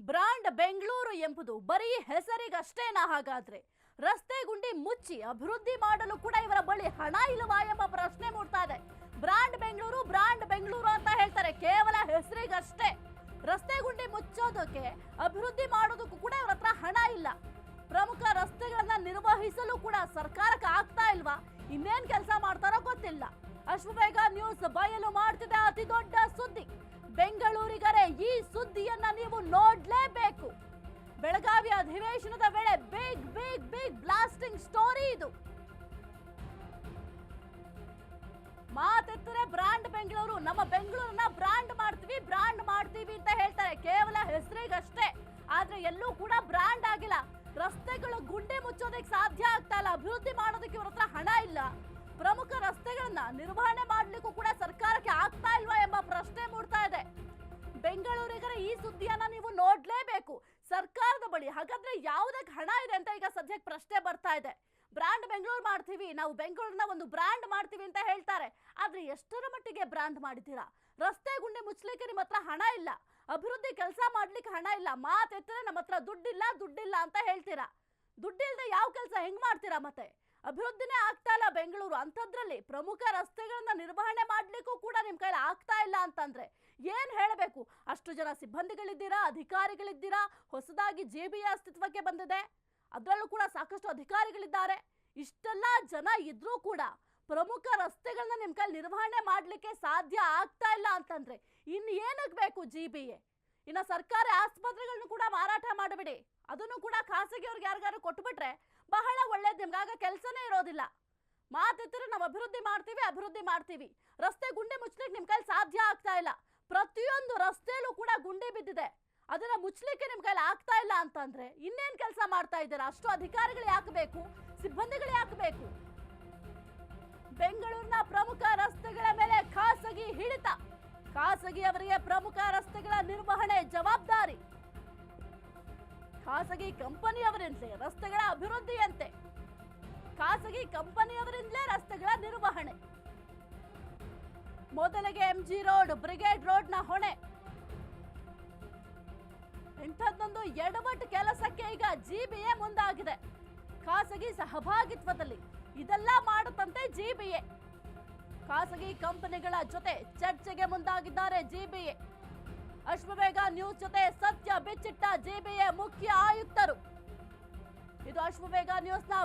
Brand Bengaluru ಎಂಬುದು ಬರೀ ಹೆಸರಿಗಷ್ಟೇನಾ? ಹಾಗಾದ್ರೆ ರಸ್ತೆ ಗುಂಡಿ ಮುಚ್ಚಿ ಅಭಿವೃದ್ಧಿ ಮಾಡಲು ಕೂಡ ಇವರ ಬಳಿ ಹಣ ಇಲ್ಲವಾ ಎಂಬ ಪ್ರಶ್ನೆ ಮೂಡ್ತಾ ಇದೆ. ಬ್ರಾಂಡ್ ಬೆಂಗಳೂರು ಅಂತ ಹೇಳ್ತಾರೆ, ಕೇವಲ ಹೆಸರಿಗಷ್ಟೇ. ರಸ್ತೆ ಗುಂಡಿ ಮುಚ್ಚೋದಕ್ಕೆ, ಅಭಿವೃದ್ಧಿ ಮಾಡೋದಕ್ಕೂ ಕೂಡ ಇವರ ಹತ್ರ ಹಣ ಇಲ್ಲ. ಪ್ರಮುಖ ರಸ್ತೆಗಳನ್ನ ನಿರ್ವಹಿಸಲು ಕೂಡ ಸರ್ಕಾರಕ್ಕೆ ಆಗ್ತಾ ಇಲ್ವಾ? ಇನ್ನೇನ್ ಕೆಲಸ ಮಾಡ್ತಾರೋ ಗೊತ್ತಿಲ್ಲ. ಅಶ್ವವೇಗ ನ್ಯೂಸ್ ಬಯಲು ಮಾಡ್ತಿದೆ ಅತಿ ದೊಡ್ಡ ಸುದ್ದಿ. ಬೆಂಗಳೂರಿಗರೇ, ಈ ಸುದ್ದಿಯನ್ನ ನೀವು ನೋಡ್ಲೇಬೇಕು. ಬೆಳಗಾವಿ ಅಧಿವೇಶನದ ವೇಳೆ ಬಿಗ್ ಬ್ಲಾಸ್ಟಿಂಗ್ ಸ್ಟೋರಿ ಇದು. ಮಾತೆತ್ತರೆ ಬ್ರಾಂಡ್ ಬೆಂಗಳೂರು, ನಮ್ಮ ಬೆಂಗಳೂರನ್ನ ಬ್ರಾಂಡ್ ಮಾಡ್ತೀವಿ ಅಂತ ಹೇಳ್ತಾರೆ, ಕೇವಲ ಹೆಸರಿಗಷ್ಟೇ. ಆದ್ರೆ ಎಲ್ಲೂ ಕೂಡ ಬ್ರಾಂಡ್ ಆಗಿಲ್ಲ. ರಸ್ತೆಗಳು ಗುಂಡಿ ಮುಚ್ಚೋದಕ್ಕೆ ಸಾಧ್ಯ ಆಗ್ತಾ ಇಲ್ಲ, ಅಭಿವೃದ್ಧಿ ಮಾಡೋದಕ್ಕೆ ಇವ್ರ ಹತ್ರ ಹಣ ಇಲ್ಲ. ಪ್ರಮುಖ ರಸ್ತೆಗಳನ್ನ ನಿರ್ವಹಣೆ ಮಾಡ್ಲಿಕ್ಕೂ ಕೂಡ ಸರ್ಕಾರಕ್ಕೆ ಆಗ್ತಾ ಇಲ್ವಾ ಎಂಬ ಪ್ರಶ್ನೆ ಮೂಡ್ತಾ ಇದೆ. ಬೆಂಗಳೂರಿಗರ ಈ ಸುದ್ದಿಯನ್ನ ನೀವು ನೋಡ್ಲೇಬೇಕು. ಸರ್ಕಾರದ ಬಳಿ ಹಾಗಾದ್ರೆ ಯಾವುದಕ್ಕೆ ಹಣ ಇದೆ ಅಂತ ಈಗ ಸದ್ಯಕ್ಕೆ ಪ್ರಶ್ನೆ ಬರ್ತಾ ಇದೆ. ಬ್ರಾಂಡ್ ಬೆಂಗಳೂರು ಮಾಡ್ತೀವಿ, ನಾವು ಬೆಂಗಳೂರನ್ನ ಒಂದು ಬ್ರಾಂಡ್ ಮಾಡ್ತೀವಿ ಅಂತ ಹೇಳ್ತಾರೆ. ಆದ್ರೆ ಎಷ್ಟರ ಮಟ್ಟಿಗೆ ಬ್ರಾಂಡ್ ಮಾಡಿದ್ದೀರಾ? ರಸ್ತೆ ಗುಂಡಿ ಮುಚ್ಚಲಿಕ್ಕೆ ನಿಮ್ಮ ಹತ್ರ ಹಣ ಇಲ್ಲ, ಅಭಿವೃದ್ಧಿ ಕೆಲಸ ಮಾಡ್ಲಿಕ್ಕೆ ಹಣ ಇಲ್ಲ. ಮಾತೆತ್ತರೆ ನಮ್ಮ ಹತ್ರ ದುಡ್ಡಿಲ್ಲ ಅಂತ ಹೇಳ್ತೀರಾ. ದುಡ್ಡಿಲ್ಲದೆ ಯಾವ ಕೆಲಸ ಹೆಂಗ್ ಮಾಡ್ತೀರಾ? ಮತ್ತೆ ಅಭಿವೃದ್ಧಿನೇ ಆಗ್ತಾ ಇಲ್ಲ ಬೆಂಗಳೂರು ಅಂತದ್ರಲ್ಲಿ ಪ್ರಮುಖ ರಸ್ತೆಗಳನ್ನ ನಿರ್ವಹಣೆ ಮಾಡ್ಲಿಕ್ಕೂ ಕೂಡ ನಿಮ್ ಕೈಲಿ ಆಗ್ತಾ ಇಲ್ಲ ಅಂತಂದ್ರೆ ಏನ್ ಹೇಳಬೇಕು? ಅಷ್ಟು ಜನ ಸಿಬ್ಬಂದಿಗಳಿದ್ದೀರಾ, ಅಧಿಕಾರಿಗಳಿದ್ದೀರಾ. ಹೊಸದಾಗಿ JBA ಅಸ್ತಿತ್ವಕ್ಕೆ ಬಂದಿದೆ, ಅದರಲ್ಲೂ ಕೂಡ ಸಾಕಷ್ಟು ಅಧಿಕಾರಿಗಳಿದ್ದಾರೆ. ಇಷ್ಟೆಲ್ಲ ಜನ ಇದ್ರೂ ಕೂಡ ಪ್ರಮುಖ ರಸ್ತೆಗಳನ್ನ ನಿಮ್ ಕೈಲಿ ನಿರ್ವಹಣೆ ಮಾಡ್ಲಿಕ್ಕೆ ಸಾಧ್ಯ ಆಗ್ತಾ ಇಲ್ಲ ಅಂತಂದ್ರೆ ಇನ್ನು ಏನಕ್ಕೆ ಬೇಕು JBA? ಇನ್ನು ಸರ್ಕಾರಿ ಆಸ್ಪತ್ರೆಗಳನ್ನು ಕೂಡ ಮಾರಾಟ ಮಾಡಬೇಡಿ, ಅದನ್ನು ಕೂಡ ಖಾಸಗಿಯವ್ರಿಗೆ ಯಾರಿಗಾರು ಕೊಟ್ಬಿಟ್ರೆ ಬಹಳ ಒಳ್ಳೇದು. ನಿಮ್ಗಾಗ ಕೆಲಸನೇ ಇರೋದಿಲ್ಲ. ಮಾತಿದ್ರೆ ನಾವು ಅಭಿವೃದ್ಧಿ ಮಾಡ್ತೀವಿ, ರಸ್ತೆ ಗುಂಡಿ ಮುಚ್ಚಲಿಕ್ಕೆ ನಿಮ್ ಕೈಲಿ ಸಾಧ್ಯ ಆಗ್ತಾ ಇಲ್ಲ. ಪ್ರತಿಯೊಂದು ರಸ್ತೆಯಲ್ಲೂ ಕೂಡ ಗುಂಡಿ ಬಿದ್ದಿದೆ, ಅದನ್ನ ಮುಚ್ಚಲಿಕ್ಕೆ ನಿಮ್ ಕೈಲಿ ಆಗ್ತಾ ಇಲ್ಲ ಅಂತಂದ್ರೆ ಇನ್ನೇನ್ ಕೆಲಸ ಮಾಡ್ತಾ ಇದ್ದೀರಾ? ಅಷ್ಟು ಅಧಿಕಾರಿಗಳು ಯಾಕೆ ಬೇಕು, ಸಿಬ್ಬಂದಿಗಳು ಯಾಕೆ ಬೇಕು? ಬೆಂಗಳೂರಿನ ಪ್ರಮುಖ ರಸ್ತೆಗಳ ಮೇಲೆ ಖಾಸಗಿ ಹಿಡಿತ. ಖಾಸಗಿಯವರಿಗೆ ಪ್ರಮುಖ ರಸ್ತೆಗಳ ನಿರ್ವಹಣೆ ಜವಾಬ್ದಾರಿ. ಖಾಸಗಿ ಕಂಪನಿಯವರಿಂದಲೇ ರಸ್ತೆಗಳ ಅಭಿವೃದ್ಧಿಯಂತೆ, ಖಾಸಗಿ ಕಂಪನಿಯವರಿಂದಲೇ ರಸ್ತೆಗಳ ನಿರ್ವಹಣೆ. ಮೊದಲಿಗೆ MG ರೋಡ್, ಬ್ರಿಗೇಡ್ ರೋಡ್ನ ಹೊಣೆ. ಇಂಥದ್ದೊಂದು ಎಡವಟ್ಟು ಕೆಲಸಕ್ಕೆ ಈಗ JBA ಮುಂದಾಗಿದೆ. ಖಾಸಗಿ ಸಹಭಾಗಿತ್ವದಲ್ಲಿ ಇದೆಲ್ಲ ಮಾಡುತ್ತಂತೆ JBA. ಖಾಸಗಿ ಕಂಪನಿಗಳ ಜೊತೆ ಚರ್ಚೆಗೆ ಮುಂದಾಗಿದ್ದಾರೆ JBA. ಅಶ್ವವೇಗ ನ್ಯೂಸ್ ಜೊತೆ ಸತ್ಯ ಬಿಚ್ಚಿಟ್ಟ JBA ಮುಖ್ಯ ಆಯುಕ್ತರು. ಇದು ಅಶ್ವವೇಗ ನ್ಯೂಸ್ನ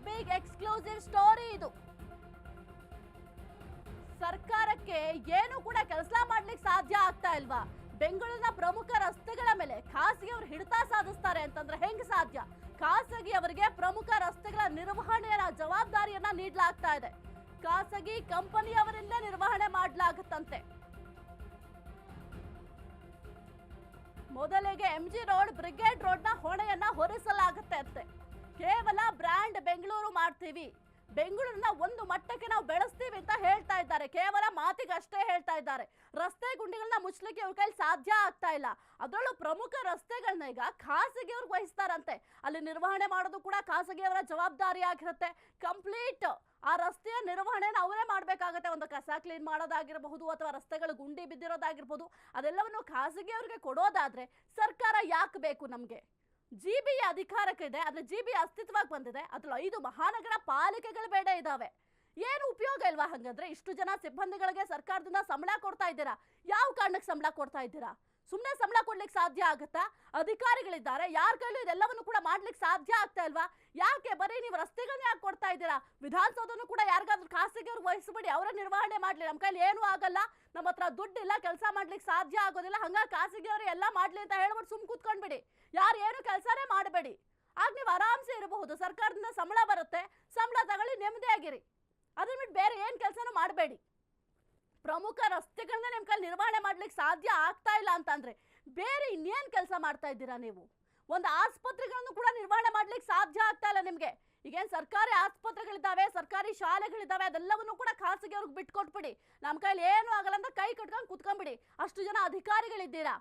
ಬಿಗ್ ಎಕ್ಸ್ಕ್ಲೂಸಿವ್ ಸ್ಟೋರಿ. ಇದು ಸರ್ಕಾರಕ್ಕೆ ಏನು ಕೂಡ ಕೆಲಸ ಮಾಡ್ಲಿಕ್ಕೆ ಸಾಧ್ಯ ಆಗ್ತಾ ಇಲ್ವಾ? ಬೆಂಗಳೂರಿನ ಪ್ರಮುಖ ರಸ್ತೆಗಳ ಮೇಲೆ ಖಾಸಗಿಯವರು ಹಿಡಿತ ಸಾಧಿಸ್ತಾರೆ ಅಂತಂದ್ರೆ ಹೆಂಗ್ ಸಾಧ್ಯ? ಖಾಸಗಿಯವರಿಗೆ ಪ್ರಮುಖ ರಸ್ತೆಗಳ ನಿರ್ವಹಣೆಯ ಜವಾಬ್ದಾರಿಯನ್ನ ನೀಡಲಾಗ್ತಾ ಇದೆ. ಖಾಸಗಿ ಕಂಪನಿಯವರಿಂದ ನಿರ್ವಹಣೆ ಮಾಡಲಾಗುತ್ತಂತೆ. ಮೊದಲಿಗೆ MG ರೋಡ್, ಬ್ರಿಗೇಡ್ ರೋಡ್ನ ಹೊಣೆಯನ್ನ ಹೊರಿಸಲಾಗುತ್ತೆ ಅಂತೆ. ಕೇವಲ ಬ್ರ್ಯಾಂಡ್ ಬೆಂಗಳೂರು ಮಾಡ್ತೀವಿ, ಬೆಂಗಳೂರನ್ನ ಒಂದು ಮಟ್ಟಕ್ಕೆ ನಾವು ಬೆಳೆಸ್ತೀವಿ ಅಂತ ಹೇಳ್ತಾ ಇದ್ದಾರೆ. ಕೇವಲ ಮಾತಿಗಷ್ಟೇ ಹೇಳ್ತಾ ಇದ್ದಾರೆ. ರಸ್ತೆ ಗುಂಡಿಗಳನ್ನ ಮುಚ್ಚಲಿಕ್ಕೆ ಇವ್ರ ಕೈಲಿ ಸಾಧ್ಯ ಆಗ್ತಾ ಇಲ್ಲ. ಅದರಲ್ಲೂ ಪ್ರಮುಖ ರಸ್ತೆಗಳನ್ನ ಈಗ ಖಾಸಗಿಯವ್ರಿಗೆ ವಹಿಸ್ತಾರಂತೆ. ಅಲ್ಲಿ ನಿರ್ವಹಣೆ ಮಾಡೋದು ಕೂಡ ಖಾಸಗಿಯವರ ಜವಾಬ್ದಾರಿ ಆಗಿರುತ್ತೆ. ಕಂಪ್ಲೀಟ್ ಆ ರಸ್ತೆಯ ನಿರ್ವಹಣೆನ ಅವರೇ ಮಾಡಬೇಕಾಗತ್ತೆ. ಒಂದು ಕಸ ಕ್ಲೀನ್ ಮಾಡೋದಾಗಿರಬಹುದು ಅಥವಾ ರಸ್ತೆಗಳು ಗುಂಡಿ ಬಿದ್ದಿರೋದಾಗಿರ್ಬೋದು, ಅದೆಲ್ಲವನ್ನು ಖಾಸಗಿಯವರಿಗೆ ಕೊಡೋದಾದ್ರೆ ಸರ್ಕಾರ ಯಾಕೆ ಬೇಕು ನಮಗೆ? JBA ಅಧಿಕಾರಕ್ಕಿದೆ, ಆದ್ರೆ JBA ಅಸ್ತಿತ್ವಕ್ಕೆ ಬಂದಿದೆ. ಅದ್ರಲ್ಲಿ 5 ಮಹಾನಗರ ಪಾಲಿಕೆಗಳು ಬೇಡ ಇದಾವೆ. ಏನು ಉಪಯೋಗ ಇಲ್ವಾ? ಹಾಗಂದ್ರೆ ಇಷ್ಟು ಜನ ಸಿಬ್ಬಂದಿಗಳಿಗೆ ಸರ್ಕಾರದಿಂದ ಸಂಬಳ ಕೊಡ್ತಾ ಇದ್ದೀರಾ, ಯಾವ ಕಾರಣಕ್ಕೆ ಸಂಬಳ ಕೊಡ್ತಾ ಇದ್ದೀರಾ? ಸುಮ್ಮನೆ ಸಂಬಳ ಕೊಡ್ಲಿಕ್ಕೆ ಸಾಧ್ಯ ಆಗುತ್ತಾ? ಅಧಿಕಾರಿಗಳಿದ್ದಾರೆ, ಯಾರ ಕೈಲೂ ಇದೆಲ್ಲವನ್ನು ಕೂಡ ಮಾಡ್ಲಿಕ್ಕೆ ಸಾಧ್ಯ ಆಗ್ತಾ ಇಲ್ವಾ? ಯಾಕೆ ಬರೀ ನೀವು ರಸ್ತೆಗಳನ್ನ ಯಾಕೆ ಕೊಡ್ತಾ ಇದ್ದೀರಾ? ವಿಧಾನಸೌಧನು ಕೂಡ ಯಾರಿಗಾದ್ರೂ ಖಾಸಗಿಯವ್ರಿಗೆ ವಹಿಸ್ಬಿಡಿ, ಅವರ ನಿರ್ವಹಣೆ ಮಾಡ್ಲಿ. ನಮ್ಮ ಕೈಲಿ ಏನೂ ಆಗಲ್ಲ, ನಮ್ಮ ಹತ್ರ ದುಡ್ಡಿಲ್ಲ, ಕೆಲಸ ಮಾಡ್ಲಿಕ್ಕೆ ಸಾಧ್ಯ ಆಗೋದಿಲ್ಲ, ಹಂಗಾಗಿ ಖಾಸಗಿಯವರು ಎಲ್ಲ ಮಾಡ್ಲಿ ಅಂತ ಹೇಳ್ಬಿಟ್ಟು ಸುಮ್ ಕೂತ್ಕೊಂಡ್ಬಿಡಿ, ಯಾರು ಏನು ಕೆಲಸನೇ ಮಾಡಬೇಡಿ. ಆಗ ನೀವು ಆರಾಮ್ಸೆ ಇರಬಹುದು. ಸರ್ಕಾರದಿಂದ ಸಂಬಳ ಬರುತ್ತೆ, ಸಂಬಳ ತಗೊಳ್ಳಿ, ನೆಮ್ಮದಿಯಾಗಿರಿ. ಅದನ್ನ ಬಿಟ್ಟು ಬೇರೆ ಏನು ಕೆಲಸನೂ ಮಾಡಬೇಡಿ. ಪ್ರಮುಖ ರಸ್ತೆಗಳನ್ನ ನಿಮ್ಮ ಕೈಲಿ ನಿರ್ವಹಣೆ ಮಾಡ್ಲಿಕ್ಕೆ ಸಾಧ್ಯ ಆಗ್ತಾ ಇಲ್ಲ ಅಂತಂದ್ರೆ ಬೇರೆ ಇನ್ನೇನು ಕೆಲಸ ಮಾಡ್ತಾ ಇದ್ದೀರಾ ನೀವು? ಒಂದು ಆಸ್ಪತ್ರೆಗಳನ್ನು ಕೂಡ ನಿರ್ವಹಣೆ ಮಾಡ್ಲಿಕ್ಕೆ ಸಾಧ್ಯ ಆಗ್ತಾ ಇಲ್ಲ ನಿಮಗೆ. ಈಗೇನು ಸರ್ಕಾರಿ ಆಸ್ಪತ್ರೆಗಳಿದ್ದಾವೆ, ಸರ್ಕಾರಿ ಶಾಲೆಗಳಿದ್ದಾವೆ, ಅದೆಲ್ಲವನ್ನು ಕೂಡ ಖಾಸಗಿಯವ್ರಿಗೆ ಬಿಟ್ಕೊಟ್ಬಿಡಿ. ನಮ್ಮ ಕೈಲಿ ಏನು ಆಗಲ್ಲ ಅಂತ ಕೈ ಕಟ್ಕೊಂಡು ಕುತ್ಕೊಂಡ್ಬಿಡಿ. ಅಷ್ಟು ಜನ ಅಧಿಕಾರಿಗಳಿದ್ದೀರಾ,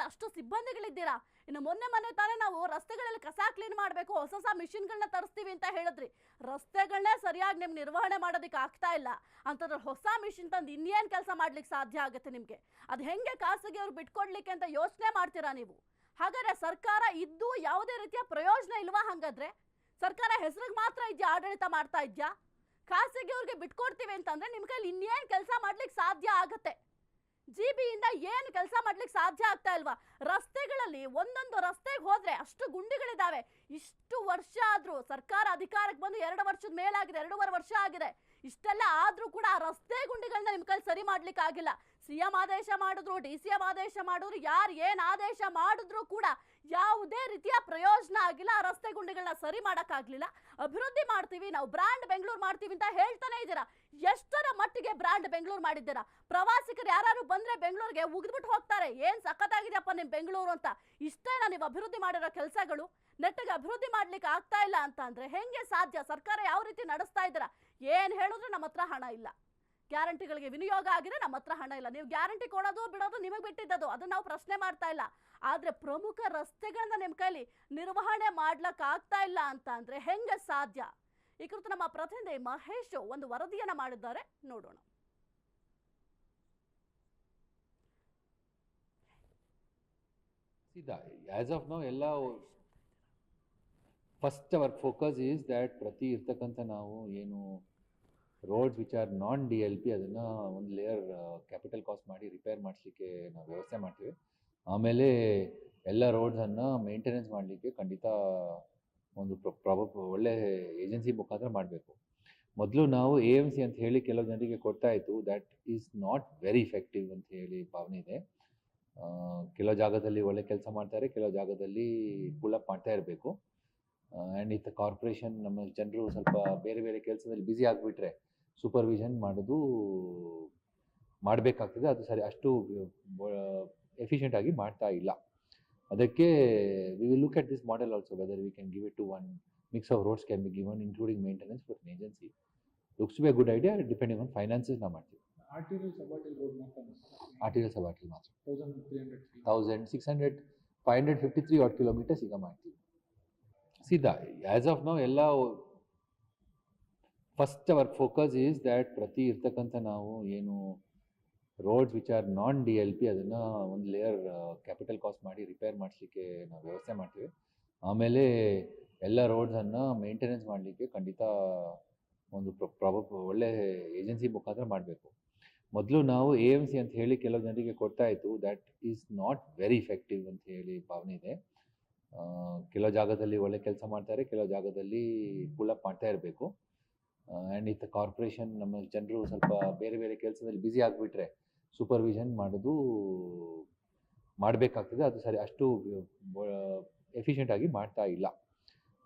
ಅಷ್ಟು ಸಿಬ್ಬಂದಿಗಳಿದ್ದೀರಾ. ಇನ್ನು ಮೊನ್ನೆ ತಾನೇ ನಾವು ರಸ್ತೆಗಳಲ್ಲಿ ಕಸ ಕ್ಲೀನ್ ಮಾಡಬೇಕು, ಹೊಸ ಮಿಷಿನ್ಗಳನ್ನ ತರಿಸ್ತೀವಿ ಅಂತ ಹೇಳಿದ್ರಿ. ರಸ್ತೆಗಳನ್ನೇ ಸರಿಯಾಗಿ ನಿಮ್ಗೆ ನಿರ್ವಹಣೆ ಮಾಡೋದಕ್ಕೆ ಆಗ್ತಾ ಇಲ್ಲ ಅಂತಂದ್ರೆ ಹೊಸ ಮಿಷಿನ್ ತಂದು ಇನ್ನೇನು ಕೆಲಸ ಮಾಡ್ಲಿಕ್ಕೆ ಸಾಧ್ಯ ಆಗುತ್ತೆ ನಿಮಗೆ? ಅದು ಹೆಂಗೆ ಖಾಸಗಿಯವ್ರು ಬಿಟ್ಕೊಡ್ಲಿಕ್ಕೆ ಅಂತ ಯೋಚನೆ ಮಾಡ್ತೀರಾ ನೀವು? ಹಾಗಾದ್ರೆ ಸರ್ಕಾರ ಇದ್ದು ಯಾವುದೇ ರೀತಿಯ ಪ್ರಯೋಜನ ಇಲ್ವಾ? ಹಾಗಾದ್ರೆ ಸರ್ಕಾರ ಹೆಸರಿಗೆ ಮಾತ್ರ ಇದೆಯಾ ಆಡಳಿತ ಮಾಡ್ತಾ ಇದ್ಯಾ? ಖಾಸಗಿಯವ್ರಿಗೆ ಬಿಟ್ಕೊಡ್ತೀವಿ ಅಂತಂದ್ರೆ ನಿಮ್ ಕೈಲಿ ಇನ್ನೇನ್ ಕೆಲಸ ಮಾಡ್ಲಿಕ್ಕೆ ಸಾಧ್ಯ ಆಗತ್ತೆ? ಜಿಬಿಯಿಂದ ಏನು ಕೆಲಸ ಮಾಡ್ಲಿಕ್ಕೆ ಸಾಧ್ಯ ಆಗ್ತಾ ಇಲ್ವಾ? ರಸ್ತೆಗಳಲ್ಲಿ ಒಂದೊಂದು ರಸ್ತೆಗೆ ಹೋದ್ರೆ ಅಷ್ಟು ಗುಂಡಿಗಳಿದಾವೆ. ಇಷ್ಟು ವರ್ಷ ಆದ್ರೂ ಸರ್ಕಾರ ಅಧಿಕಾರಕ್ಕೆ ಬಂದು 2 ವರ್ಷದ ಮೇಲಾಗಿದೆ, 2.5 ವರ್ಷ ಆಗಿದೆ. ಇಷ್ಟೆಲ್ಲ ಆದ್ರೂ ಕೂಡ ಆ ರಸ್ತೆ ಗುಂಡಿಗಳನ್ನ ನಿಮ್ ಕೈಲಿ ಸರಿ ಮಾಡ್ಲಿಕ್ಕೆ ಆಗಿಲ್ಲ. ಸಿಎಂ ಆದೇಶ ಮಾಡಿದ್ರು, DCM ಆದೇಶ ಮಾಡಿದ್ರು, ಯಾರು ಏನ್ ಆದೇಶ ಮಾಡಿದ್ರು ಕೂಡ ಯಾವುದೇ ರೀತಿಯ ಪ್ರಯೋಜನ ಆಗಿಲ್ಲ. ಆ ರಸ್ತೆ ಗುಂಡಿಗಳನ್ನ ಸರಿ ಮಾಡಕ್ಕಾಗ್ಲಿಲ್ಲ. ಅಭಿವೃದ್ಧಿ ಮಾಡ್ತೀವಿ, ನಾವು ಬ್ರ್ಯಾಂಡ್ ಬೆಂಗಳೂರು ಮಾಡ್ತೀವಿ ಅಂತ ಹೇಳ್ತಾನೆ ಇದ್ದೀರಾ. ಎಷ್ಟರ ಮಟ್ಟಿಗೆ ಬ್ರ್ಯಾಂಡ್ ಬೆಂಗಳೂರು ಮಾಡಿದ್ದೀರಾ? ಪ್ರವಾಸಿಗರು ಯಾರು ಬಂದ್ರೆ ಬೆಂಗಳೂರಿಗೆ ಉಗಿದ್ಬಿಟ್ಟು ಹೋಗ್ತಾರೆ, ಏನ್ ಸಖತ್ತಾಗಿದೆಯಪ್ಪ ನಿಮ್ ಬೆಂಗಳೂರು ಅಂತ. ಇಷ್ಟೇನಾ ನೀವು ಅಭಿವೃದ್ಧಿ ಮಾಡಿರೋ ಕೆಲಸಗಳು? ನೆಟ್ಟಿಗೆ ಅಭಿವೃದ್ಧಿ ಮಾಡ್ಲಿಕ್ಕೆ ಆಗ್ತಾ ಇಲ್ಲ ಅಂತ ಅಂದ್ರೆ ಹೆಂಗೆ ಸಾಧ್ಯ? ಸರ್ಕಾರ ಯಾವ ರೀತಿ ನಡೆಸ್ತಾ ಇದ್ದೀರಾ? ಏನ್ ಹೇಳಿದ್ರು ನಮ್ಮ ಹತ್ರ ಹಣ ಇಲ್ಲ, ಗ್ಯಾರಂಟಿಗಳಿಗೆ ವಿನಿಯೋಗ ಆಗಿದೆ, ನಮ್ಮ ಹತ್ರ ಹಣ ಇಲ್ಲ. ನೀವು ಗ್ಯಾರಂಟಿ ಕೊಡೋದು ಬಿಡೋದು ನಿಮಗೆ ಬಿಟ್ಟಿದ್ದದು, ಅದನ್ನ ನಾವು ಪ್ರಶ್ನೆ ಮಾಡ್ತಾ ಇಲ್ಲ. ಆದ್ರೆ ಪ್ರಮುಖ ರಸ್ತೆಗಳನ್ನ ನಿಮ್ ಕೈಲಿ ನಿರ್ವಹಣೆ ಮಾಡ್ಲಕ್ ಆಗ್ತಾ ಇಲ್ಲ ಅಂತ ಅಂದ್ರೆ ಹೆಂಗೆ ಸಾಧ್ಯ? ಈ ಕುರಿತು ನಮ್ಮ ಪ್ರತಿನಿಧಿ ಮಹೇಶ್ ಒಂದು ವರದಿಯನ್ನ ಮಾಡಿದ್ದಾರೆ, ನೋಡೋಣ. See, as of now, ಎಲ್ಲ first hour focus is that ಪ್ರತಿ ಇರ್ತಕ್ಕಂಥ ನಾವು ಏನು roads which are non DLP ಅದನ್ನು ಒಂದು ಲೇಯರ್ ಕ್ಯಾಪಿಟಲ್ ಕಾಸ್ಟ್ ಮಾಡಿ ರಿಪೇರ್ ಮಾಡಿಸ್ಲಿಕ್ಕೆ ನಾವು ವ್ಯವಸ್ಥೆ ಮಾಡ್ತೀವಿ. ಆಮೇಲೆ ಎಲ್ಲ ರೋಡ್ಸನ್ನು ಮೇಂಟೆನೆನ್ಸ್ ಮಾಡಲಿಕ್ಕೆ ಖಂಡಿತ ಒಂದು ಒಳ್ಳೆ ಏಜೆನ್ಸಿ ಮುಖಾಂತರ ಮಾಡಬೇಕು. ಮೊದಲು ನಾವು AMC ಅಂತ ಹೇಳಿ ಕೆಲವು ಜನರಿಗೆ ಕೊಡ್ತಾ ಇತ್ತು. That is not very effective ಅಂತ ಹೇಳಿ ಭಾವನೆ ಇದೆ. ಕೆಲವು ಜಾಗದಲ್ಲಿ ಒಳ್ಳೆ ಕೆಲಸ ಮಾಡ್ತಾರೆ, ಕೆಲವು ಜಾಗದಲ್ಲಿ ಪುಲ್ ಅಪ್ ಮಾಡ್ತಾ ಇರಬೇಕು. ಆ್ಯಂಡ್ ಇತ್ತು ಕಾರ್ಪೊರೇಷನ್ ನಮ್ಮ ಜನರು ಸ್ವಲ್ಪ ಬೇರೆ ಬೇರೆ ಕೆಲಸದಲ್ಲಿ ಬ್ಯುಸಿ ಆಗಿಬಿಟ್ರೆ ಸೂಪರ್ವಿಷನ್ ಮಾಡೋದು ಮಾಡಬೇಕಾಗ್ತದೆ. ಅದು ಸರಿ ಅಷ್ಟು ಎಫಿಷಿಯೆಂಟ್ ಆಗಿ ಮಾಡ್ತಾ ಇಲ್ಲ. ಅದಕ್ಕೆ we will look at this model also whether we can give it to one mix of roads can be given including maintenance for an agency. Looks to be a good idea depending on finances ನಾವು ಮಾಡ್ತೀವಿ. Arterial subarterial road ಮಾತ್ರ arterial subarterial ಮಾತ್ರ 1300 553 odd kilometers ಈಗ ಮಾಡ್ತೀವಿ. ಸೀದಾ as of ನಾವು ಎಲ್ಲ first hour focus is that ಪ್ರತಿ ಇರ್ತಕ್ಕಂಥ ನಾವು ಏನು roads which are non DLP ಅದನ್ನು ಒಂದು ಲೇಯರ್ ಕ್ಯಾಪಿಟಲ್ ಕಾಸ್ಟ್ ಮಾಡಿ ರಿಪೇರ್ ಮಾಡಿಸ್ಲಿಕ್ಕೆ ನಾವು ವ್ಯವಸ್ಥೆ ಮಾಡ್ತೀವಿ. ಆಮೇಲೆ ಎಲ್ಲ ರೋಡ್ಸನ್ನು ಮೇಂಟೆನೆನ್ಸ್ ಮಾಡಲಿಕ್ಕೆ ಖಂಡಿತ ಒಂದು ಒಳ್ಳೆ ಏಜೆನ್ಸಿ ಮುಖಾಂತರ ಮಾಡಬೇಕು. ಮೊದಲು ನಾವು AMC ಅಂತ ಹೇಳಿ ಕೆಲವು ಜನರಿಗೆ ಕೊಡ್ತಾ ಇತ್ತು. That is not very effective ಅಂತ ಹೇಳಿ ಭಾವನೆ ಇದೆ. ಕೆಲವು ಜಾಗದಲ್ಲಿ ಒಳ್ಳೆ ಕೆಲಸ ಮಾಡ್ತಾರೆ, ಕೆಲವು ಜಾಗದಲ್ಲಿ ಪುಲ್ ಅಪ್ ಮಾಡ್ತಾ ಇರಬೇಕು. ಆ್ಯಂಡ್ ಇತ್ತು ಕಾರ್ಪೊರೇಷನ್ ನಮ್ಮ ಜನರು ಸ್ವಲ್ಪ ಬೇರೆ ಬೇರೆ ಕೆಲಸದಲ್ಲಿ ಬ್ಯುಸಿ ಆಗಿಬಿಟ್ರೆ ಸೂಪರ್ವಿಷನ್ ಮಾಡೋದು ಮಾಡಬೇಕಾಗ್ತದೆ. ಅದು ಸರಿ ಅಷ್ಟು ಎಫಿಷಿಯೆಂಟ್ ಆಗಿ ಮಾಡ್ತಾ ಇಲ್ಲ.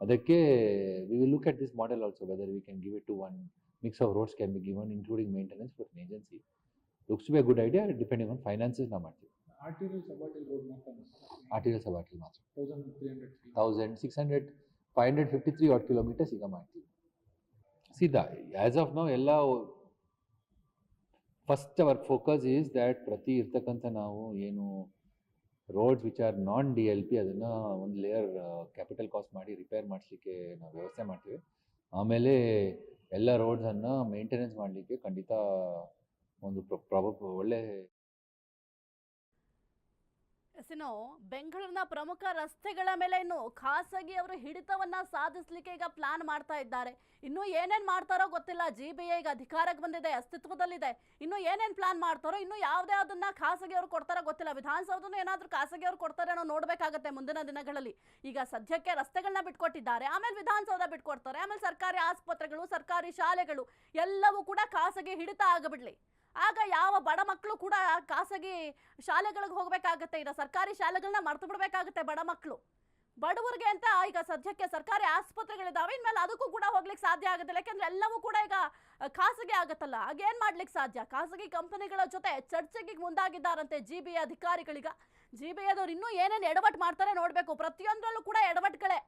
ಅದಕ್ಕೆ we will look at this model also whether we can give it to one mix of roads can be given including maintenance for an agency. Looks to be a good idea depending on finances ನಾವು ಮಾಡ್ತೀವಿ. Arterial subarterial road ಮಾತ್ರ arterial subarterial ಮಾತ್ರ 1300 553 odd kilometers ಈಗ ಮಾಡ್ತೀವಿ. ಸೀದಾ as of ನಾವು ಎಲ್ಲ first hour focus is that ಪ್ರತಿ ಇರ್ತಕ್ಕಂಥ ನಾವು ಏನು roads which are non DLP ಅದನ್ನು ಒಂದು ಲೇಯರ್ ಕ್ಯಾಪಿಟಲ್ ಕಾಸ್ಟ್ ಮಾಡಿ ರಿಪೇರ್ ಮಾಡಿಸ್ಲಿಕ್ಕೆ ನಾವು ವ್ಯವಸ್ಥೆ ಮಾಡ್ತೀವಿ. ಆಮೇಲೆ ಎಲ್ಲ ರೋಡ್ಸನ್ನು ಮೇಂಟೆನೆನ್ಸ್ ಮಾಡಲಿಕ್ಕೆ ಖಂಡಿತ ಒಂದು ಒಳ್ಳೆ ಇನ್ನು ಬೆಂಗಳೂರಿನ ಪ್ರಮುಖ ರಸ್ತೆಗಳ ಮೇಲೆ ಇನ್ನು ಖಾಸಗಿಯವರು ಹಿಡಿತವನ್ನ ಸಾಧಿಸಲಿಕ್ಕೆ ಈಗ ಪ್ಲಾನ್ ಮಾಡ್ತಾ ಇದ್ದಾರೆ. ಇನ್ನು ಏನೇನ್ ಮಾಡ್ತಾರೋ ಗೊತ್ತಿಲ್ಲ. GBA ಈಗ ಅಧಿಕಾರಕ್ಕೆ ಬಂದಿದೆ, ಅಸ್ತಿತ್ವದಲ್ಲಿದೆ. ಇನ್ನು ಏನೇನ್ ಪ್ಲಾನ್ ಮಾಡ್ತಾರೋ, ಇನ್ನು ಯಾವುದೇ ಅದನ್ನ ಖಾಸಗಿಯವರು ಕೊಡ್ತಾರೋ ಗೊತ್ತಿಲ್ಲ. ವಿಧಾನಸೌಧನೂ ಏನಾದ್ರೂ ಖಾಸಗಿಯವರು ಕೊಡ್ತಾರೆ ಅನ್ನೋ ನೋಡ್ಬೇಕಾಗತ್ತೆ ಮುಂದಿನ ದಿನಗಳಲ್ಲಿ. ಈಗ ಸದ್ಯಕ್ಕೆ ರಸ್ತೆಗಳನ್ನ ಬಿಟ್ಕೊಟ್ಟಿದ್ದಾರೆ, ಆಮೇಲೆ ವಿಧಾನಸೌಧ ಬಿಟ್ಕೊಡ್ತಾರೆ, ಆಮೇಲೆ ಸರ್ಕಾರಿ ಆಸ್ಪತ್ರೆಗಳು, ಸರ್ಕಾರಿ ಶಾಲೆಗಳು ಎಲ್ಲವೂ ಕೂಡ ಖಾಸಗಿ ಹಿಡಿತ ಆಗಬಿಡ್ಲಿ. ಆಗ ಯಾವ ಬಡ ಮಕ್ಕಳು ಕೂಡ ಖಾಸಗಿ ಶಾಲೆಗಳಿಗೆ ಹೋಗ್ಬೇಕಾಗತ್ತೆ. ಈಗ ಸರ್ಕಾರಿ ಶಾಲೆಗಳನ್ನ ಮರ್ತು ಬಿಡ್ಬೇಕಾಗತ್ತೆ ಬಡ ಮಕ್ಕಳು. ಬಡವರಿಗೆ ಅಂತ ಈಗ ಸದ್ಯಕ್ಕೆ ಸರ್ಕಾರಿ ಆಸ್ಪತ್ರೆಗಳಿದಾವೆ, ಇನ್ಮೇಲೆ ಅದಕ್ಕೂ ಕೂಡ ಹೋಗ್ಲಿಕ್ಕೆ ಸಾಧ್ಯ ಆಗುತ್ತಿಲ್ಲ. ಯಾಕೆಂದ್ರೆ ಎಲ್ಲವೂ ಕೂಡ ಈಗ ಖಾಸಗಿ ಆಗತ್ತಲ್ಲ. ಆಗ ಏನ್ ಮಾಡ್ಲಿಕ್ಕೆ ಸಾಧ್ಯ? ಖಾಸಗಿ ಕಂಪನಿಗಳ ಜೊತೆ ಚರ್ಚೆಗೆ ಮುಂದಾಗಿದ್ದಾರಂತೆ GBA ಅಧಿಕಾರಿಗಳೀಗ. GBAದವ್ರು ಇನ್ನೂ ಏನೇನು ಎಡವಟ್ಟು ಮಾಡ್ತಾರೆ ನೋಡ್ಬೇಕು. ಪ್ರತಿಯೊಂದರಲ್ಲೂ ಕೂಡ ಎಡವಟ್ಟುಗಳೇ.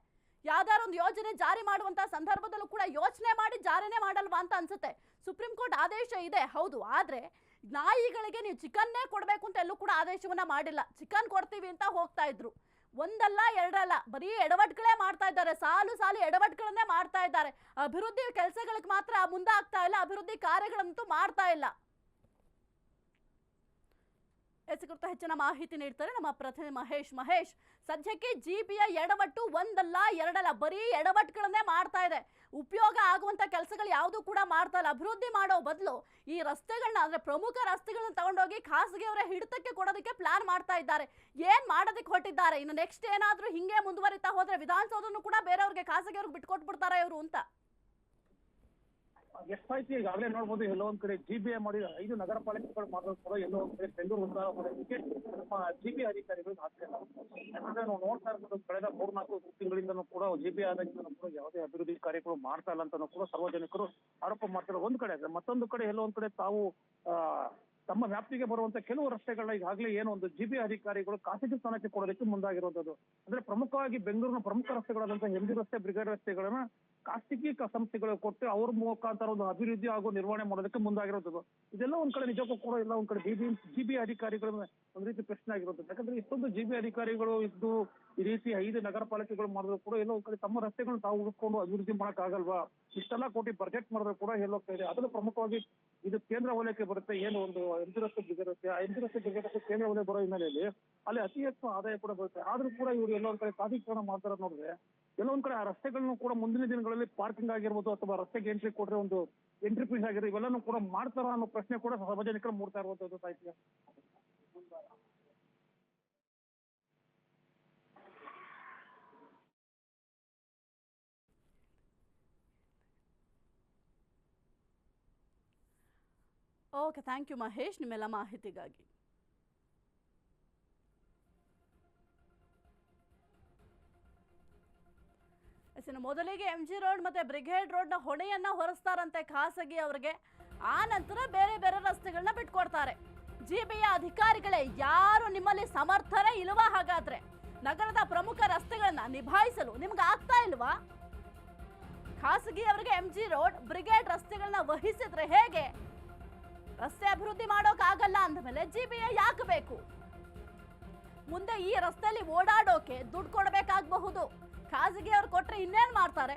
ಯಾವ್ದಾರು ಒಂದು ಯೋಜನೆ ಜಾರಿ ಮಾಡುವಂತ ಸಂದರ್ಭದಲ್ಲೂ ಕೂಡ ಯೋಚನೆ ಮಾಡಿ ಜಾರಿನೇ ಮಾಡಲ್ವಾ ಅಂತ ಅನ್ಸುತ್ತೆ. ಸುಪ್ರೀಂ ಕೋರ್ಟ್ ಆದೇಶ ಇದೆ ಹೌದು, ಆದ್ರೆ ನಾಯಿಗಳಿಗೆ ನೀವು ಚಿಕನ್ನೇ ಕೊಡ್ಬೇಕು ಅಂತ ಎಲ್ಲೂ ಕೂಡ ಆದೇಶವನ್ನ ಮಾಡಿಲ್ಲ. ಚಿಕನ್ ಕೊಡ್ತೀವಿ ಅಂತ ಹೋಗ್ತಾ ಇದ್ರು. ಒಂದಲ್ಲ ಎರಡಲ್ಲ, ಬರೀ ಎಡವಟ್ಗಳೇ ಮಾಡ್ತಾ ಇದ್ದಾರೆ. ಸಾಲು ಸಾಲು ಎಡವಟ್ಗಳನ್ನೇ ಮಾಡ್ತಾ ಇದ್ದಾರೆ. ಅಭಿವೃದ್ಧಿ ಕೆಲಸಗಳಿಗೆ ಮಾತ್ರ ಮುಂದಾಗ್ತಾ ಇಲ್ಲ, ಅಭಿವೃದ್ಧಿ ಕಾರ್ಯಗಳಂತೂ ಮಾಡ್ತಾ ಇಲ್ಲ. ಎಸ್ ಕುರಿತು ಹೆಚ್ಚಿನ ಮಾಹಿತಿ ನೀಡ್ತಾರೆ ನಮ್ಮ ಪ್ರತಿನಿಧಿ ಮಹೇಶ್. ಸದ್ಯಕ್ಕೆ ಜಿಬಿಯ ಎಡವಟ್ಟು ಒಂದಲ್ಲ ಎರಡಲ್ಲ, ಬರೀ ಎಡವಟ್ಟುಗಳನ್ನೇ ಮಾಡ್ತಾ ಇದೆ. ಉಪಯೋಗ ಆಗುವಂತ ಕೆಲಸಗಳು ಯಾವುದು ಕೂಡ ಮಾಡ್ತಾ ಇಲ್ಲ. ಅಭಿವೃದ್ಧಿ ಮಾಡೋ ಬದಲು ಈ ರಸ್ತೆಗಳನ್ನ ಅಂದ್ರೆ ಪ್ರಮುಖ ರಸ್ತೆಗಳನ್ನ ತಗೊಂಡೋಗಿ ಖಾಸಗಿಯವರ ಹಿಡಿತಕ್ಕೆ ಕೊಡೋದಕ್ಕೆ ಪ್ಲಾನ್ ಮಾಡ್ತಾ ಇದ್ದಾರೆ. ಏನ್ ಮಾಡೋದಕ್ಕೆ ಹೊರಟಿದ್ದಾರೆ? ಇನ್ನು ನೆಕ್ಸ್ಟ್ ಏನಾದ್ರೂ ಹಿಂಗೆ ಮುಂದುವರಿತಾ ಹೋದ್ರೆ ವಿಧಾನಸೌಧವನ್ನು ಕೂಡ ಬೇರೆಯವ್ರಿಗೆ ಖಾಸಗಿಯವ್ರಿಗೆ ಬಿಟ್ಕೊಟ್ಬಿಡ್ತಾರೆ ಇವರು ಅಂತ. ಎಸ್ಐಟಿ ಈಗಾಗಲೇ ನೋಡ್ಬೋದು, ಎಲ್ಲೋ ಒಂದ್ ಕಡೆ ಜಿಬಿಎ ಮಾಡಿ 5 ನಗರ ಪಾಲಿಕೆಗಳು ಮಾಡೋದು ಕೂಡ ಎಲ್ಲೋ ಒಂದ್ ಕಡೆ ಬೆಂಗಳೂರು ಉದ್ಧಾರ ಮಾಡೋದಕ್ಕೆ ಜಿಬಿ ಅಧಿಕಾರಿಗಳು ಆಗ್ತಾ ಇಲ್ಲ. ಯಾಕಂದ್ರೆ ನಾವು ನೋಡ್ತಾ ಇರ್ಬೋದು, ಕಳೆದ 3-4 ತಿಂಗಳಿಂದನೂ ಕೂಡ ಜಿಬಿ ಆದಾಗಿಂದನೂ ಕೂಡ ಯಾವುದೇ ಅಭಿವೃದ್ಧಿ ಕಾರ್ಯಗಳು ಮಾಡ್ತಾ ಇಲ್ಲ ಅಂತಾನೂ ಕೂಡ ಸಾರ್ವಜನಿಕರು ಆರೋಪ ಮಾಡ್ತಾರೆ ಒಂದ್ ಕಡೆ. ಮತ್ತೊಂದು ಕಡೆ ಎಲ್ಲೋ ಒಂದ್ ಕಡೆ ತಾವು ತಮ್ಮ ವ್ಯಾಪ್ತಿಗೆ ಬರುವಂತ ಕೆಲವು ರಸ್ತೆಗಳನ್ನ ಈಗಾಗಲೇ ಏನು ಒಂದು ಜಿಬಿ ಅಧಿಕಾರಿಗಳು ಖಾಸಗಿ ಸ್ಥಾನಕ್ಕೆ ಕೊಡೋದಕ್ಕೆ ಮುಂದಾಗಿರುವಂತದ್ದು. ಅಂದ್ರೆ ಪ್ರಮುಖವಾಗಿ ಬೆಂಗಳೂರಿನ ಪ್ರಮುಖ ರಸ್ತೆಗಳಾದಂತಹ ಎಂಜಿ ರಸ್ತೆ, ಬ್ರಿಗೇಡ್ ರಸ್ತೆಗಳನ್ನ ಖಾಸಗಿ ಸಂಸ್ಥೆಗಳು ಕೊಟ್ಟು ಅವ್ರ ಮುಖಾಂತರ ಒಂದು ಅಭಿವೃದ್ಧಿ ಹಾಗೂ ನಿರ್ವಹಣೆ ಮಾಡೋದಕ್ಕೆ ಮುಂದಾಗಿರುವಂತದ್ದು. ಇದೆಲ್ಲ ಒಂದ್ ಕಡೆ ನಿಜಕ್ಕೂ ಕೂಡ ಎಲ್ಲ ಒಂದ್ ಕಡೆ ಜಿಬಿ ಅಧಿಕಾರಿಗಳ ಒಂದ್ ರೀತಿ ಪ್ರಶ್ನೆ ಆಗಿರುತ್ತದೆ. ಯಾಕಂದ್ರೆ ಇಷ್ಟೊಂದು ಜಿಬಿ ಅಧಿಕಾರಿಗಳು ಇದ್ದು ಈ ರೀತಿ 5 ನಗರ ಪಾಲಿಕೆಗಳು ಮಾಡಿದ್ರು ಕೂಡ ಎಲ್ಲೋ ಒಂದ್ ಕಡೆ ತಮ್ಮ ರಸ್ತೆಗಳನ್ನ ತಾವು ಉಳಿಸ್ಕೊಂಡು ಅಭಿವೃದ್ಧಿ ಮಾಡಕ್ ಆಗಲ್ವಾ? ಇಷ್ಟೆಲ್ಲ ಕೋಟಿ ಬಜೆಟ್ ಮಾಡಿದ್ರು ಕೂಡ ಎಲ್ಲೋ ಇದೆ. ಅದನ್ನು ಪ್ರಮುಖವಾಗಿ ಇದು ಕೇಂದ್ರ ವಲಯಕ್ಕೆ ಬರುತ್ತೆ. ಏನು ಒಂದು ಎಂಜಿ ರಸ್ತೆ, ಬ್ರಿಗೇಡ್ ರಸ್ತೆ, ಆ ಎಂಜಿ ರಸ್ತೆ, ಬ್ರಿಗೇಡ್ ರಸ್ತೆ ಕೇಂದ್ರ ವಲಯ ಬರೋ ಹಿನ್ನೆಲೆಯಲ್ಲಿ ಅಲ್ಲಿ ಅತಿ ಹೆಚ್ಚು ಆದಾಯ ಕೂಡ ಬರುತ್ತೆ. ಆದ್ರೂ ಕೂಡ ಇವರು ಎಲ್ಲೋ ಒಂದ್ ಕಡೆ ಖಾಸಗೀಕರಣ ಮಾಡ್ತಾರೆ ನೋಡಿದ್ರೆ ಎಲ್ಲೋ ಒಂದ್ ಕಡೆ ಆ ರಸ್ತೆಗಳನ್ನು ಕೂಡ ಮುಂದಿನ ದಿನಗಳಲ್ಲಿ ಪಾರ್ಕಿಂಗ್ ಆಗಿರ್ಬೋದು ಅಥವಾ ರಸ್ತೆಗೆ ಎಂಟ್ರಿ ಕೊಟ್ರೆ ಒಂದು ಎಂಟ್ರಿ ಫೀಸ್ ಆಗಿರೋ ಇವೆಲ್ಲನೂ ಕೂಡ ಮಾಡ್ತಾರ ಅನ್ನೋ ಪ್ರಶ್ನೆ ಕೂಡ ಸಾರ್ವಜನಿಕರು ಮೂಡ್ತಾ ಇರುವಂತದ್ದು ಸಾಹಿತ್ಯ. ಓಕೆ, ಥ್ಯಾಂಕ್ ಯು ಮಹೇಶ್ ನಿಮ್ಮೆಲ್ಲ ಮಾಹಿತಿಗಾಗಿ. ಮೊದಲಿಗೆ MG ರೋಡ್ ಮತ್ತೆ ಬ್ರಿಗೇಡ್ ರೋಡ್ನ ಹೊಣೆಯನ್ನ ಹೊರಿಸ್ತಾರಂತೆ ಖಾಸಗಿ ಅವರಿಗೆ. ಆ ನಂತರ ಬೇರೆ ಬೇರೆ ರಸ್ತೆಗಳನ್ನ ಬಿಟ್ಕೊಡ್ತಾರೆ. ಜಿಬಿಯ ಅಧಿಕಾರಿಗಳೇ ಯಾರು ನಿಮ್ಮಲ್ಲಿ ಸಮರ್ಥರೇ ಇಲ್ವಾ? ಹಾಗಾದ್ರೆ ನಗರದ ಪ್ರಮುಖ ರಸ್ತೆಗಳನ್ನ ನಿಭಾಯಿಸಲು ನಿಮ್ಗೆ ಆಗ್ತಾ ಇಲ್ವಾ? ಖಾಸಗಿ ಅವರಿಗೆ MG ರೋಡ್, ಬ್ರಿಗೇಡ್ ರಸ್ತೆಗಳನ್ನ ವಹಿಸಿದ್ರೆ ಹೇಗೆ? ರಸ್ತೆ ಅಭಿವೃದ್ಧಿ ಮಾಡೋಕ್ ಆಗಲ್ಲ ಅಂದಮೇಲೆ ಜಿಬಿಯ ಯಾಕೆ ಬೇಕು? ಮುಂದೆ ಈ ರಸ್ತೆಯಲ್ಲಿ ಓಡಾಡೋಕೆ ದುಡ್ಡು ಕೊಡಬೇಕಾಗಬಹುದು. ಖಾಸಗಿ ಅವ್ರು ಕೊಟ್ರೆ ಇನ್ನೇನ್ ಮಾಡ್ತಾರೆ?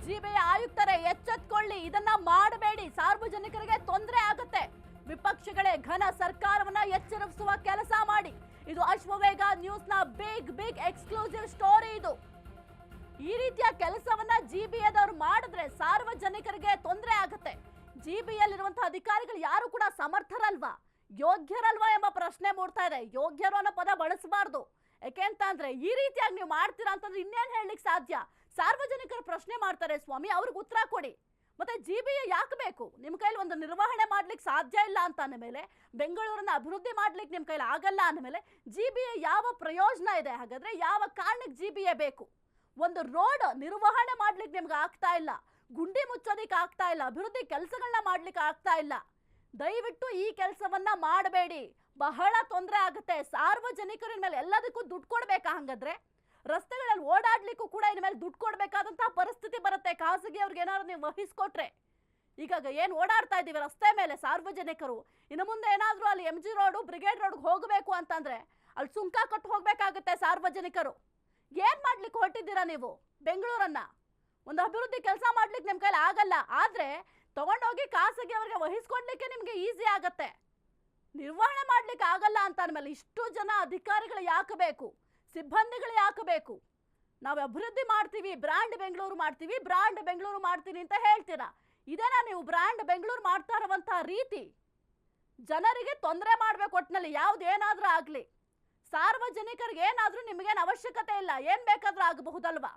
ಜಿಬಿಯ ಆಯುಕ್ತರೇ ಎಚ್ಚೆತ್ಕೊಳ್ಳಿ, ಇದನ್ನ ಮಾಡಬೇಡಿ, ಸಾರ್ವಜನಿಕರಿಗೆ ತೊಂದರೆ ಆಗುತ್ತೆ. ವಿಪಕ್ಷಗಳೇ ಘನ ಸರ್ಕಾರವನ್ನ ಎಚ್ಚರಿಸುವ ಕೆಲಸ ಮಾಡಿ. ಇದು ಅಶ್ವವೇಗ ನ್ಯೂಸ್ನ ಬಿಗ್ ಎಕ್ಸ್ಕ್ಲೂಸಿವ್ ಸ್ಟೋರಿ. ಇದು ಈ ರೀತಿಯ ಕೆಲಸವನ್ನ ಜಿಬಿಯದವ್ರು ಮಾಡಿದ್ರೆ ಸಾರ್ವಜನಿಕರಿಗೆ ತೊಂದರೆ ಆಗುತ್ತೆ. ಜಿಬಿಯಲ್ಲಿರುವಂತಹ ಅಧಿಕಾರಿಗಳು ಯಾರು ಕೂಡ ಸಮರ್ಥರಲ್ವಾ, ಯೋಗ್ಯರಲ್ವಾ ಎಂಬ ಪ್ರಶ್ನೆ ಮೂಡ್ತಾ ಇದೆ. ಯೋಗ್ಯರು ಅನ್ನೋ ಪದ ಬಳಸಬಾರ್ದು. ಯಾಕೆಂತಂದ್ರೆ ಈ ರೀತಿಯಾಗಿ ನೀವು ಮಾಡ್ತೀರಾ ಅಂತಂದ್ರೆ ಇನ್ನೇನ್ ಹೇಳಲಿಕ್ಕೆ ಸಾಧ್ಯ? ಸಾರ್ವಜನಿಕರು ಪ್ರಶ್ನೆ ಮಾಡ್ತಾರೆ, ಸ್ವಾಮಿ ಅವ್ರಿಗೆ ಉತ್ತರ ಕೊಡಿ. ಮತ್ತೆ ಜಿಬಿಯ ಯಾಕೆ ಬೇಕು? ನಿಮ್ ಕೈಲಿ ಒಂದು ನಿರ್ವಹಣೆ ಮಾಡ್ಲಿಕ್ಕೆ ಸಾಧ್ಯ ಇಲ್ಲ ಅಂತ ಅಂದಮೇಲೆ, ಬೆಂಗಳೂರನ್ನ ಅಭಿವೃದ್ಧಿ ಮಾಡ್ಲಿಕ್ಕೆ ನಿಮ್ ಕೈಲಿ ಆಗಲ್ಲ ಅಂದಮೇಲೆ ಜಿಬಿಯ ಯಾವ ಪ್ರಯೋಜನ ಇದೆ? ಹಾಗಾದ್ರೆ ಯಾವ ಕಾರಣಕ್ಕೆ ಜಿಬಿಯ ಬೇಕು? ಒಂದು ರೋಡ್ ನಿರ್ವಹಣೆ ಮಾಡ್ಲಿಕ್ಕೆ ನಿಮ್ಗೆ ಆಗ್ತಾ ಇಲ್ಲ, ಗುಂಡಿ ಮುಚ್ಚೋದಿಕ್ಕೆ ಆಗ್ತಾ ಇಲ್ಲ, ಅಭಿವೃದ್ಧಿ ಕೆಲಸಗಳನ್ನ ಮಾಡ್ಲಿಕ್ಕೆ ಆಗ್ತಾ ಇಲ್ಲ. ದಯವಿಟ್ಟು ಈ ಕೆಲಸವನ್ನ ಮಾಡಬೇಡಿ, ಬಹಳ ತೊಂದರೆ ಆಗುತ್ತೆ. ಸಾರ್ವಜನಿಕರ ಮೇಲೆ ಎಲ್ಲದಕ್ಕೂ ದುಡ್ಡು ಕೊಡ್ಬೇಕಾ? ಹಂಗಾದ್ರೆ ರಸ್ತೆಗಳಲ್ಲಿ ಓಡಾಡ್ಲಿಕ್ಕೂ ಕೂಡ ಇನ್ಮೇಲೆ ದುಡ್ಡು ಕೊಡ್ಬೇಕಾದಂತಹ ಪರಿಸ್ಥಿತಿ ಬರುತ್ತೆ ಖಾಸಗಿ ಅವ್ರಿಗೆ ಏನಾದ್ರು ನೀವು ವಹಿಸ್ಕೊಟ್ರೆ. ಈಗ ಏನ್ ಓಡಾಡ್ತಾ ಇದೀವಿ ರಸ್ತೆ ಮೇಲೆ ಸಾರ್ವಜನಿಕರು, ಇನ್ನು ಮುಂದೆ ಏನಾದ್ರೂ ಅಲ್ಲಿ MG ರೋಡ್, ಬ್ರಿಗೇಡ್ ರೋಡ್ ಹೋಗಬೇಕು ಅಂತಂದ್ರೆ ಅಲ್ಲಿ ಸುಂಕ ಕಟ್ಟು ಹೋಗ್ಬೇಕಾಗುತ್ತೆ ಸಾರ್ವಜನಿಕರು. ಏನ್ ಮಾಡ್ಲಿಕ್ಕೆ ಹೊರಟಿದ್ದೀರಾ ನೀವು? ಬೆಂಗಳೂರನ್ನ ಒಂದು ಅಭಿವೃದ್ಧಿ ಕೆಲಸ ಮಾಡ್ಲಿಕ್ಕೆ ನಿಮ್ ಕೈಲಿ ಆಗಲ್ಲ, ಆದ್ರೆ ತಗೊಂಡೋಗಿ ಖಾಸಗಿ ಅವ್ರಿಗೆ ವಹಿಸ್ಕೊಡ್ಲಿಕ್ಕೆ ನಿಮ್ಗೆ ಈಸಿ ಆಗತ್ತೆ. ನಿರ್ವಹಣೆ ಮಾಡ್ಲಿಕ್ಕೆ ಆಗಲ್ಲ ಅಂತ ಅಂದ್ಮೇಲೆ ಇಷ್ಟು ಜನ ಅಧಿಕಾರಿಗಳು ಯಾಕೆ ಬೇಕು? ಸಿಬ್ಬಂದಿಗಳು ಯಾಕೆ ಬೇಕು? ನಾವು ಅಭಿವೃದ್ಧಿ ಮಾಡ್ತೀವಿ, ಬ್ರ್ಯಾಂಡ್ ಬೆಂಗಳೂರು ಮಾಡ್ತೀವಿ, ಬ್ರ್ಯಾಂಡ್ ಬೆಂಗಳೂರು ಮಾಡ್ತೀನಿ ಅಂತ ಹೇಳ್ತೀರಾ. ಇದೇನಾ ನೀವು ಬ್ರ್ಯಾಂಡ್ ಬೆಂಗಳೂರು ಮಾಡ್ತಾ ಇರುವಂತಹ ರೀತಿ? ಜನರಿಗೆ ತೊಂದರೆ ಮಾಡ್ಬೇಕು ಒಟ್ಟಿನಲ್ಲಿ, ಯಾವ್ದೇನಾದ್ರೂ ಆಗ್ಲಿ. ಸಾರ್ವಜನಿಕರಿಗೆ ಏನಾದ್ರೂ ನಿಮಗೇನು ಅವಶ್ಯಕತೆ ಇಲ್ಲ, ಏನ್ ಬೇಕಾದ್ರೂ ಆಗಬಹುದಲ್ವಾ?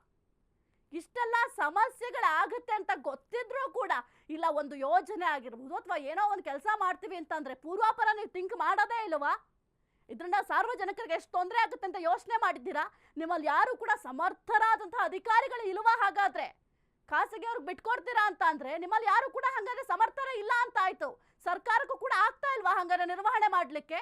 ಇಷ್ಟೆಲ್ಲ ಸಮಸ್ಯೆಗಳಾಗುತ್ತೆ ಅಂತ ಗೊತ್ತಿದ್ರೂ ಕೂಡ ಇಲ್ಲ, ಒಂದು ಯೋಜನೆ ಆಗಿರ್ಬೋದು ಅಥವಾ ಏನೋ ಒಂದು ಕೆಲಸ ಮಾಡ್ತೀವಿ ಅಂತಂದ್ರೆ ಪೂರ್ವಾಪರ ನೀವು ಥಿಂಕ್ ಮಾಡೋದೇ ಇಲ್ವಾ? ಇದರಿಂದ ಸಾರ್ವಜನಿಕರಿಗೆ ಎಷ್ಟು ತೊಂದರೆ ಆಗುತ್ತೆ ಅಂತ ಯೋಚನೆ ಮಾಡಿದ್ದೀರಾ? ನಿಮ್ಮಲ್ಲಿ ಯಾರು ಕೂಡ ಸಮರ್ಥರಾದಂತಹ ಅಧಿಕಾರಿಗಳು ಇಲ್ವಾ? ಹಾಗಾದ್ರೆ ಖಾಸಗಿ ಅವ್ರಿಗೆ ಬಿಟ್ಕೊಡ್ತೀರಾ ಅಂತ ಅಂದ್ರೆ ನಿಮ್ಮಲ್ಲಿ ಯಾರು ಕೂಡ ಹಂಗಾದ್ರೆ ಸಮರ್ಥರ ಇಲ್ಲ ಅಂತ ಆಯ್ತು. ಸರ್ಕಾರಕ್ಕೂ ಕೂಡ ಆಗ್ತಾ ಇಲ್ವಾ ಹಂಗಾದ್ರೆ ನಿರ್ವಹಣೆ ಮಾಡ್ಲಿಕ್ಕೆ?